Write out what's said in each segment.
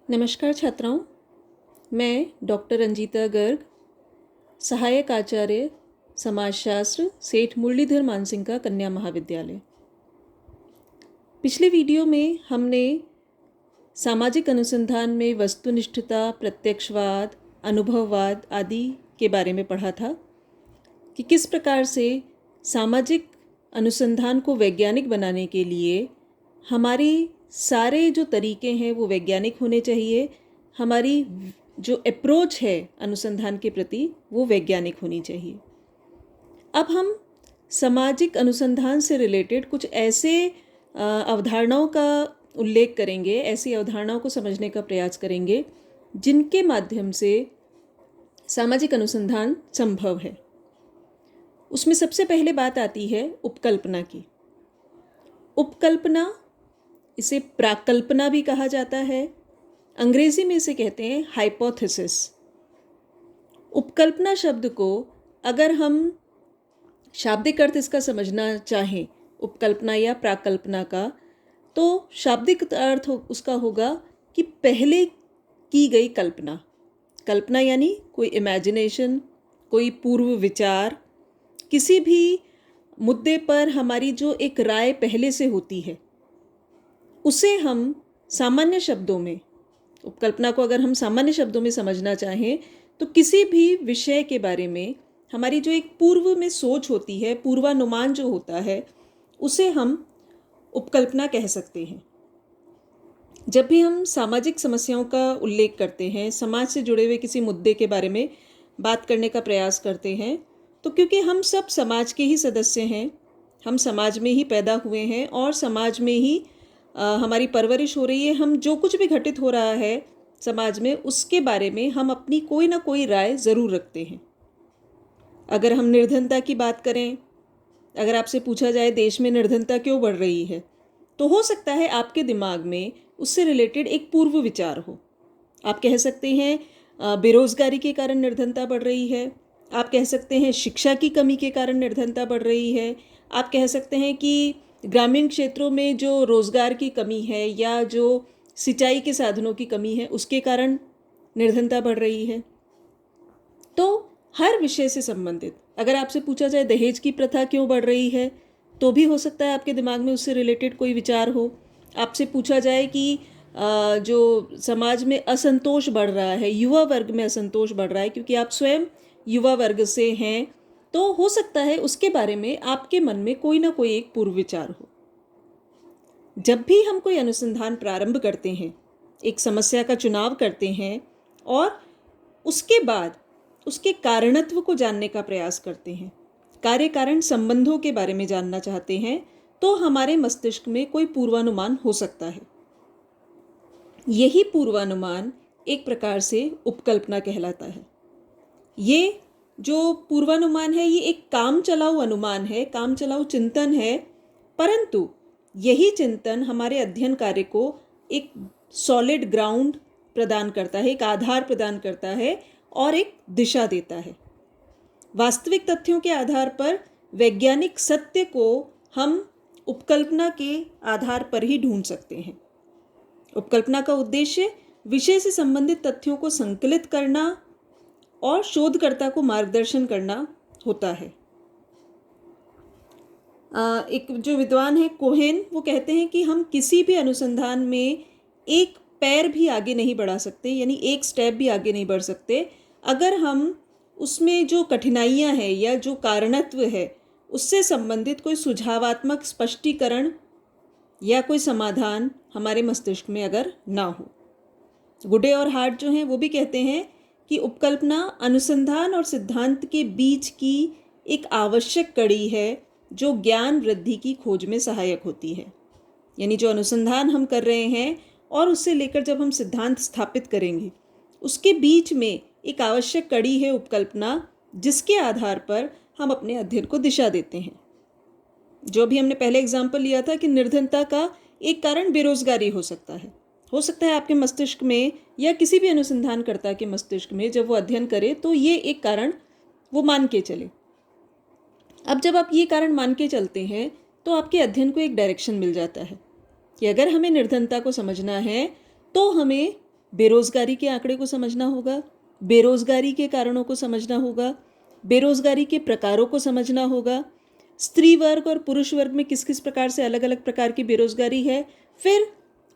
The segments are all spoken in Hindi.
नमस्कार छात्राओं, मैं डॉक्टर रंजीता गर्ग, सहायक आचार्य समाजशास्त्र, सेठ मुरलीधर मानसिंह का कन्या महाविद्यालय। पिछले वीडियो में हमने सामाजिक अनुसंधान में वस्तुनिष्ठता, प्रत्यक्षवाद, अनुभववाद आदि के बारे में पढ़ा था कि किस प्रकार से सामाजिक अनुसंधान को वैज्ञानिक बनाने के लिए हमारी सारे जो तरीके हैं वो वैज्ञानिक होने चाहिए। हमारी जो अप्रोच है अनुसंधान के प्रति वो वैज्ञानिक होनी चाहिए। अब हम सामाजिक अनुसंधान से रिलेटेड कुछ ऐसे अवधारणाओं का उल्लेख करेंगे, ऐसी अवधारणाओं को समझने का प्रयास करेंगे जिनके माध्यम से सामाजिक अनुसंधान संभव है। उसमें सबसे पहले बात आती है उपकल्पना की। उपकल्पना, इसे प्राकल्पना भी कहा जाता है, अंग्रेजी में इसे कहते हैं हाइपोथेसिस। उपकल्पना शब्द को अगर हम शाब्दिक अर्थ इसका समझना चाहें, उपकल्पना या प्राकल्पना का, तो शाब्दिक अर्थ उसका होगा कि पहले की गई कल्पना। कल्पना यानी कोई इमेजिनेशन, कोई पूर्व विचार, किसी भी मुद्दे पर हमारी जो एक राय पहले से होती है उसे हम सामान्य शब्दों में, उपकल्पना को अगर हम सामान्य शब्दों में समझना चाहें तो किसी भी विषय के बारे में हमारी जो एक पूर्व में सोच होती है, पूर्वानुमान जो होता है, उसे हम उपकल्पना कह सकते हैं। जब भी हम सामाजिक समस्याओं का उल्लेख करते हैं, समाज से जुड़े हुए किसी मुद्दे के बारे में बात करने का प्रयास करते हैं, तो क्योंकि हम सब समाज के ही सदस्य हैं, हम समाज में ही पैदा हुए हैं और समाज में ही हमारी परवरिश हो रही है। हम जो कुछ भी घटित हो रहा है समाज में, उसके बारे में हम अपनी कोई ना कोई राय ज़रूर रखते हैं। अगर हम निर्धनता की बात करें, अगर आपसे पूछा जाए देश में निर्धनता क्यों बढ़ रही है, तो हो सकता है आपके दिमाग में उससे रिलेटेड एक पूर्व विचार हो। आप कह सकते हैं बेरोजगारी के कारण निर्धनता बढ़ रही है, आप कह सकते हैं शिक्षा की कमी के कारण निर्धनता बढ़ रही है, आप कह सकते हैं कि ग्रामीण क्षेत्रों में जो रोज़गार की कमी है या जो सिंचाई के साधनों की कमी है उसके कारण निर्धनता बढ़ रही है। तो हर विषय से संबंधित अगर आपसे पूछा जाए दहेज की प्रथा क्यों बढ़ रही है, तो भी हो सकता है आपके दिमाग में उससे रिलेटेड कोई विचार हो। आपसे पूछा जाए कि जो समाज में असंतोष बढ़ रहा है, युवा वर्ग में असंतोष बढ़ रहा है, क्योंकि आप स्वयं युवा वर्ग से हैं, तो हो सकता है उसके बारे में आपके मन में कोई ना कोई एक पूर्व विचार हो। जब भी हम कोई अनुसंधान प्रारंभ करते हैं, एक समस्या का चुनाव करते हैं और उसके बाद उसके कारणत्व को जानने का प्रयास करते हैं, कार्य कारण संबंधों के बारे में जानना चाहते हैं, तो हमारे मस्तिष्क में कोई पूर्वानुमान हो सकता है। यही पूर्वानुमान एक प्रकार से उपकल्पना कहलाता है। ये जो पूर्वानुमान है ये एक काम चलाऊ अनुमान है, काम चलाऊ चिंतन है, परंतु यही चिंतन हमारे अध्ययन कार्य को एक सॉलिड ग्राउंड प्रदान करता है, एक आधार प्रदान करता है और एक दिशा देता है। वास्तविक तथ्यों के आधार पर वैज्ञानिक सत्य को हम उपकल्पना के आधार पर ही ढूंढ सकते हैं। उपकल्पना का उद्देश्य विषय से संबंधित तथ्यों को संकलित करना और शोधकर्ता को मार्गदर्शन करना होता है। एक जो विद्वान है कोहेन, वो कहते हैं कि हम किसी भी अनुसंधान में एक पैर भी आगे नहीं बढ़ा सकते, यानी एक स्टेप भी आगे नहीं बढ़ सकते, अगर हम उसमें जो कठिनाइयां हैं या जो कारणत्व है उससे संबंधित कोई सुझावात्मक स्पष्टीकरण या कोई समाधान हमारे मस्तिष्क में अगर ना हो। गुडे और हार्ट जो हैं वो भी कहते हैं कि उपकल्पना अनुसंधान और सिद्धांत के बीच की एक आवश्यक कड़ी है जो ज्ञान वृद्धि की खोज में सहायक होती है। यानी जो अनुसंधान हम कर रहे हैं और उससे लेकर जब हम सिद्धांत स्थापित करेंगे, उसके बीच में एक आवश्यक कड़ी है उपकल्पना, जिसके आधार पर हम अपने अध्ययन को दिशा देते हैं। जो भी हमने पहले एग्जाम्पल लिया था कि निर्धनता का एक कारण बेरोजगारी हो सकता है आपके मस्तिष्क में या किसी भी अनुसंधानकर्ता के मस्तिष्क में जब वो अध्ययन करे तो ये एक कारण वो मान के चले। अब जब आप ये कारण मान के चलते हैं तो आपके अध्ययन को एक डायरेक्शन मिल जाता है कि अगर हमें निर्धनता को समझना है तो हमें बेरोजगारी के आंकड़े को समझना होगा, बेरोजगारी के कारणों को समझना होगा, बेरोजगारी के प्रकारों को समझना होगा, स्त्री वर्ग और पुरुष वर्ग में किस किस प्रकार से अलग अलग प्रकार की बेरोजगारी है, फिर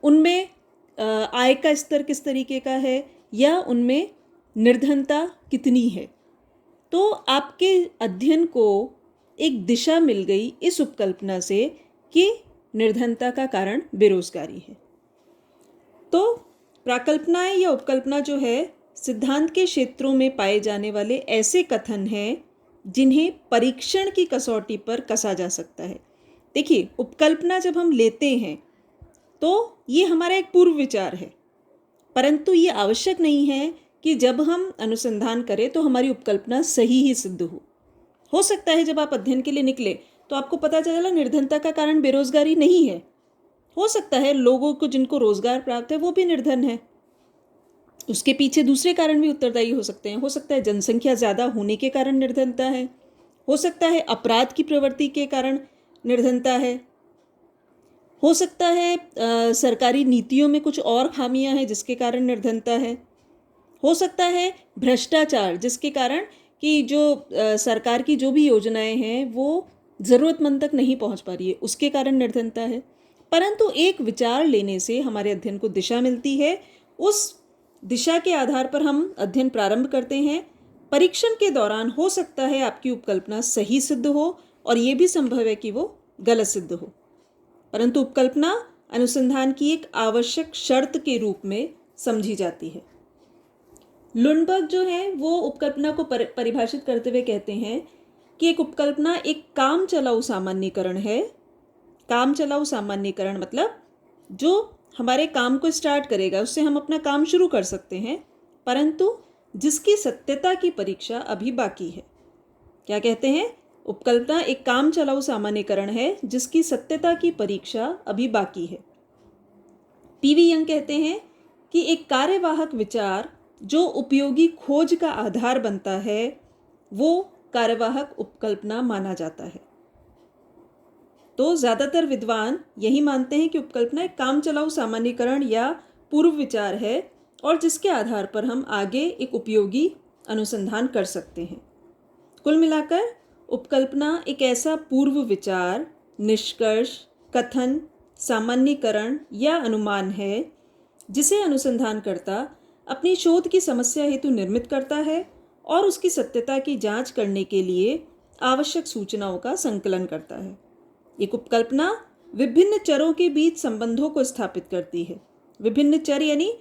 उनमें आय का स्तर किस तरीके का है या उनमें निर्धनता कितनी है। तो आपके अध्ययन को एक दिशा मिल गई इस उपकल्पना से कि निर्धनता का कारण बेरोजगारी है। तो प्राकल्पनाएं या उपकल्पना जो है सिद्धांत के क्षेत्रों में पाए जाने वाले ऐसे कथन हैं जिन्हें परीक्षण की कसौटी पर कसा जा सकता है। देखिए, उपकल्पना जब हम लेते हैं तो ये हमारा एक पूर्व विचार है, परंतु ये आवश्यक नहीं है कि जब हम अनुसंधान करें तो हमारी उपकल्पना सही ही सिद्ध हो सकता है जब आप अध्ययन के लिए निकले तो आपको पता चला निर्धनता का कारण बेरोजगारी नहीं है। हो सकता है लोगों को जिनको रोजगार प्राप्त है वो भी निर्धन है, उसके पीछे दूसरे कारण भी उत्तरदायी हो सकते हैं। हो सकता है जनसंख्या ज़्यादा होने के कारण निर्धनता है, हो सकता है अपराध की प्रवृत्ति के कारण निर्धनता है, हो सकता है सरकारी नीतियों में कुछ और खामियां हैं जिसके कारण निर्धनता है, हो सकता है भ्रष्टाचार जिसके कारण कि जो सरकार की जो भी योजनाएं हैं वो ज़रूरतमंद तक नहीं पहुंच पा रही है, उसके कारण निर्धनता है। परंतु एक विचार लेने से हमारे अध्ययन को दिशा मिलती है, उस दिशा के आधार पर हम अध्ययन प्रारंभ करते हैं। परीक्षण के दौरान हो सकता है आपकी उपकल्पना सही सिद्ध हो और ये भी संभव है कि वो गलत सिद्ध हो, परंतु उपकल्पना अनुसंधान की एक आवश्यक शर्त के रूप में समझी जाती है। लुंडबर्ग जो है वो उपकल्पना को परिभाषित करते हुए कहते हैं कि एक उपकल्पना एक काम चलाऊ सामान्यीकरण है। काम चलाऊ सामान्यीकरण मतलब जो हमारे काम को स्टार्ट करेगा, उससे हम अपना काम शुरू कर सकते हैं, परंतु जिसकी सत्यता की परीक्षा अभी बाकी है। क्या कहते हैं? उपकल्पना एक काम चलाऊ सामान्यीकरण है जिसकी सत्यता की परीक्षा अभी बाकी है। पीवी यंग कहते हैं कि एक कार्यवाहक विचार जो उपयोगी खोज का आधार बनता है वो कार्यवाहक उपकल्पना माना जाता है। तो ज़्यादातर विद्वान यही मानते हैं कि उपकल्पना एक काम चलाऊ सामान्यीकरण या पूर्व विचार है और जिसके आधार पर हम आगे एक उपयोगी अनुसंधान कर सकते हैं। कुल मिलाकर उपकल्पना एक ऐसा पूर्व विचार, निष्कर्ष, कथन, सामान्यीकरण या अनुमान है जिसे अनुसंधानकर्ता अपनी शोध की समस्या हेतु निर्मित करता है और उसकी सत्यता की जांच करने के लिए आवश्यक सूचनाओं का संकलन करता है। एक उपकल्पना विभिन्न चरों के बीच संबंधों को स्थापित करती है। विभिन्न चर यानी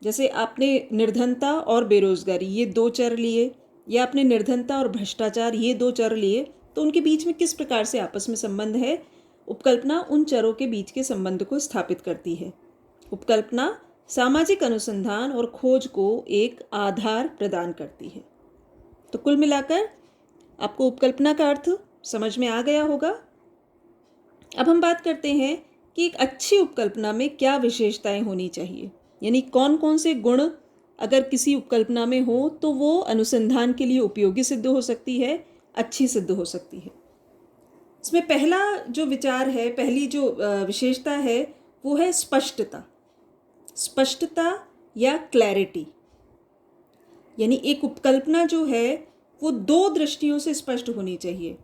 जैसे आपने निर्धनता और बेरोजगारी ये दो चर लिए, या आपने निर्धनता और भ्रष्टाचार ये दो चर लिए, तो उनके बीच में किस प्रकार से आपस में संबंध है, उपकल्पना उन चरों के बीच के संबंध को स्थापित करती है। उपकल्पना सामाजिक अनुसंधान और खोज को एक आधार प्रदान करती है। तो कुल मिलाकर आपको उपकल्पना का अर्थ समझ में आ गया होगा। अब हम बात करते हैं कि एक अच्छी उपकल्पना में क्या विशेषताएं होनी चाहिए, यानी कौन कौन से गुण अगर किसी उपकल्पना में हो तो वो अनुसंधान के लिए उपयोगी सिद्ध हो सकती है, अच्छी सिद्ध हो सकती है। इसमें पहला जो विचार है, पहली जो विशेषता है वो है स्पष्टता। स्पष्टता या क्लैरिटी, यानी एक उपकल्पना जो है वो दो दृष्टियों से स्पष्ट होनी चाहिए,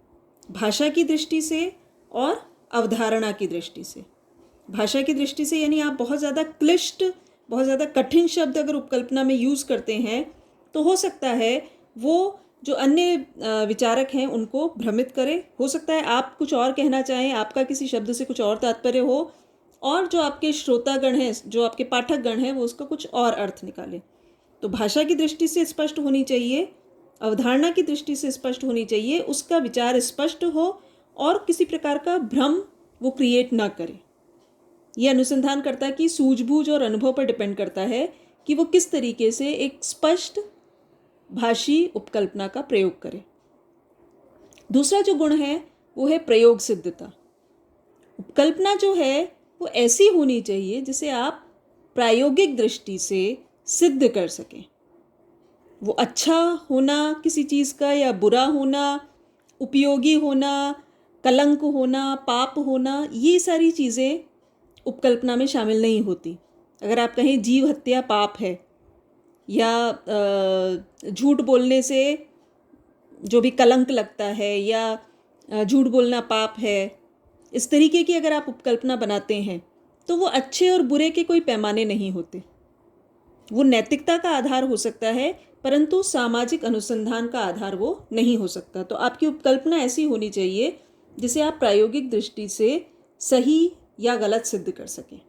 भाषा की दृष्टि से और अवधारणा की दृष्टि से। भाषा की दृष्टि से यानी आप बहुत ज़्यादा क्लिष्ट, बहुत ज़्यादा कठिन शब्द अगर उपकल्पना में यूज़ करते हैं तो हो सकता है वो जो अन्य विचारक हैं उनको भ्रमित करे। हो सकता है आप कुछ और कहना चाहें, आपका किसी शब्द से कुछ और तात्पर्य हो और जो आपके श्रोतागण हैं, जो आपके पाठकगण हैं, वो उसका कुछ और अर्थ निकालें। तो भाषा की दृष्टि से स्पष्ट होनी चाहिए, अवधारणा की दृष्टि से स्पष्ट होनी चाहिए, उसका विचार स्पष्ट हो और किसी प्रकार का भ्रम वो क्रिएट ना करे। ये अनुसंधानकर्ता की सूझबूझ और अनुभव पर डिपेंड करता है कि वो किस तरीके से एक स्पष्ट भाषी उपकल्पना का प्रयोग करे। दूसरा जो गुण है वो है प्रयोग सिद्धता। उपकल्पना जो है वो ऐसी होनी चाहिए जिसे आप प्रायोगिक दृष्टि से सिद्ध कर सकें। वो अच्छा होना किसी चीज़ का या बुरा होना, उपयोगी होना, कलंक होना, पाप होना, ये सारी चीज़ें उपकल्पना में शामिल नहीं होती। अगर आप कहें जीव हत्या पाप है, या झूठ बोलने से जो भी कलंक लगता है, या झूठ बोलना पाप है, इस तरीके की अगर आप उपकल्पना बनाते हैं तो वो अच्छे और बुरे के कोई पैमाने नहीं होते। वो नैतिकता का आधार हो सकता है, परंतु सामाजिक अनुसंधान का आधार वो नहीं हो सकता। तो आपकी उपकल्पना ऐसी होनी चाहिए जिसे आप प्रायोगिक दृष्टि से सही या गलत सिद्ध कर सकें।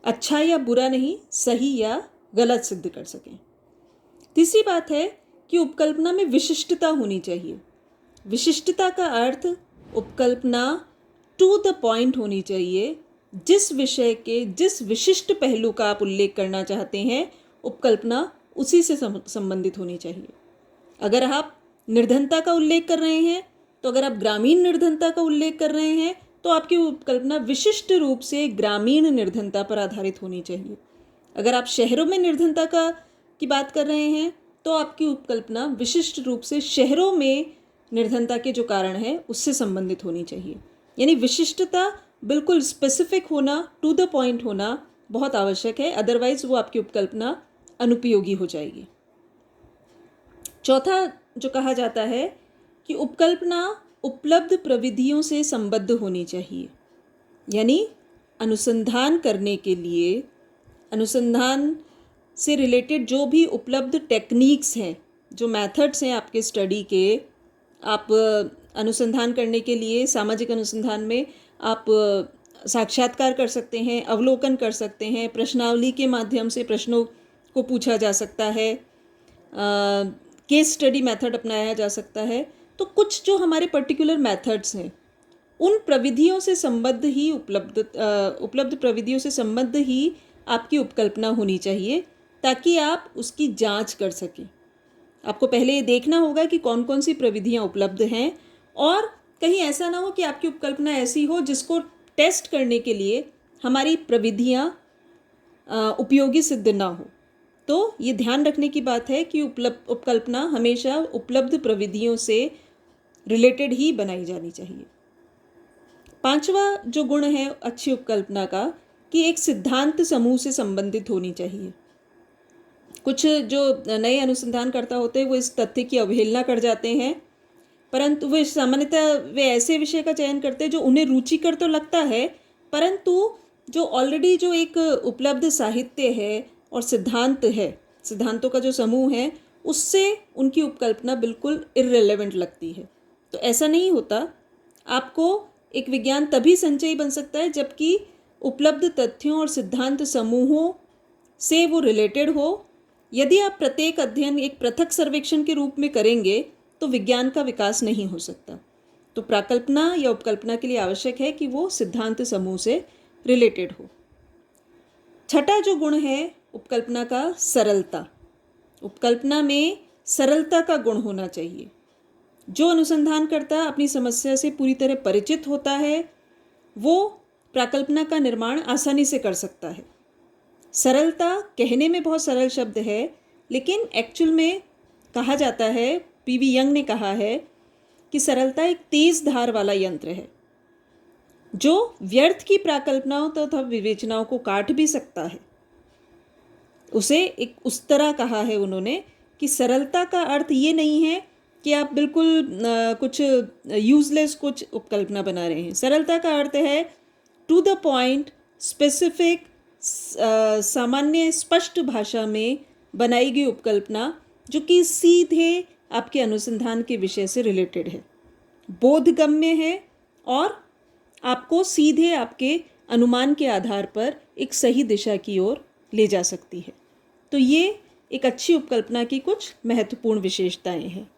अच्छा या बुरा नहीं, सही या गलत सिद्ध कर सकें। तीसरी बात है कि उपकल्पना में विशिष्टता होनी चाहिए। विशिष्टता का अर्थ उपकल्पना टू द पॉइंट होनी चाहिए। जिस विषय के जिस विशिष्ट पहलू का आप उल्लेख करना चाहते हैं, उपकल्पना उसी से संबंधित होनी चाहिए। अगर आप निर्धनता का उल्लेख कर रहे हैं, तो अगर आप ग्रामीण निर्धनता का उल्लेख कर रहे हैं, तो आपकी उपकल्पना विशिष्ट रूप से ग्रामीण निर्धनता पर आधारित होनी चाहिए। अगर आप शहरों में निर्धनता की बात कर रहे हैं, तो आपकी उपकल्पना विशिष्ट रूप से शहरों में निर्धनता के जो कारण हैं उससे संबंधित होनी चाहिए। यानी विशिष्टता, बिल्कुल स्पेसिफिक होना, टू द पॉइंट होना बहुत आवश्यक है, अदरवाइज वो आपकी उपकल्पना अनुपयोगी हो जाएगी। चौथा जो कहा जाता है कि उपकल्पना उपलब्ध प्रविधियों से संबद्ध होनी चाहिए। यानी अनुसंधान करने के लिए, अनुसंधान से रिलेटेड जो भी उपलब्ध टेक्निक्स हैं, जो मेथड्स हैं आपके स्टडी के, आप अनुसंधान करने के लिए सामाजिक अनुसंधान में आप साक्षात्कार कर सकते हैं, अवलोकन कर सकते हैं, प्रश्नावली के माध्यम से प्रश्नों को पूछा जा सकता है, केस स्टडी मेथड अपनाया जा सकता है। तो कुछ जो हमारे पर्टिकुलर मेथड्स हैं, उन प्रविधियों से संबद्ध ही उपलब्ध प्रविधियों से संबद्ध ही आपकी उपकल्पना होनी चाहिए, ताकि आप उसकी जांच कर सकें। आपको पहले ये देखना होगा कि कौन कौन सी प्रविधियां उपलब्ध हैं, और कहीं ऐसा ना हो कि आपकी उपकल्पना ऐसी हो जिसको टेस्ट करने के लिए हमारी प्रविधियां उपयोगी सिद्ध ना हो। तो ये ध्यान रखने की बात है कि उपकल्पना हमेशा उपलब्ध प्रविधियों से रिलेटेड ही बनाई जानी चाहिए। पांचवा जो गुण है अच्छी उपकल्पना का, कि एक सिद्धांत समूह से संबंधित होनी चाहिए। कुछ जो नए अनुसंधानकर्ता होते हैं वो इस तथ्य की अवहेलना कर जाते हैं, परंतु वे सामान्यतः वे ऐसे विषय का चयन करते हैं जो उन्हें रुचिकर तो लगता है, परंतु जो ऑलरेडी जो एक उपलब्ध साहित्य है और सिद्धांत है, सिद्धांतों का जो समूह है, उससे उनकी उपकल्पना बिल्कुल इर्रेलेवेंट लगती है। तो ऐसा नहीं होता। आपको एक विज्ञान तभी संचयी बन सकता है जबकि उपलब्ध तथ्यों और सिद्धांत समूहों से वो रिलेटेड हो। यदि आप प्रत्येक अध्ययन एक पृथक सर्वेक्षण के रूप में करेंगे तो विज्ञान का विकास नहीं हो सकता। तो प्राकल्पना या उपकल्पना के लिए आवश्यक है कि वो सिद्धांत समूह से रिलेटेड हो। छठा जो गुण है उपकल्पना का, सरलता। उपकल्पना में सरलता का गुण होना चाहिए। जो अनुसंधानकर्ता अपनी समस्या से पूरी तरह परिचित होता है, वो प्राकल्पना का निर्माण आसानी से कर सकता है। सरलता कहने में बहुत सरल शब्द है, लेकिन एक्चुअल में कहा जाता है, पीवी यंग ने कहा है कि सरलता एक तेज धार वाला यंत्र है जो व्यर्थ की प्राकल्पनाओं तथा विवेचनाओं को काट भी सकता है। उसे एक उस तरह कहा है उन्होंने कि सरलता का अर्थ ये नहीं है कि आप बिल्कुल कुछ यूजलेस कुछ उपकल्पना बना रहे हैं। सरलता का अर्थ है टू द पॉइंट, स्पेसिफिक, सामान्य स्पष्ट भाषा में बनाई गई उपकल्पना जो कि सीधे आपके अनुसंधान के विषय से रिलेटेड है, बोधगम्य है और आपको सीधे आपके अनुमान के आधार पर एक सही दिशा की ओर ले जा सकती है। तो ये एक अच्छी उपकल्पना की कुछ महत्वपूर्ण विशेषताएं हैं।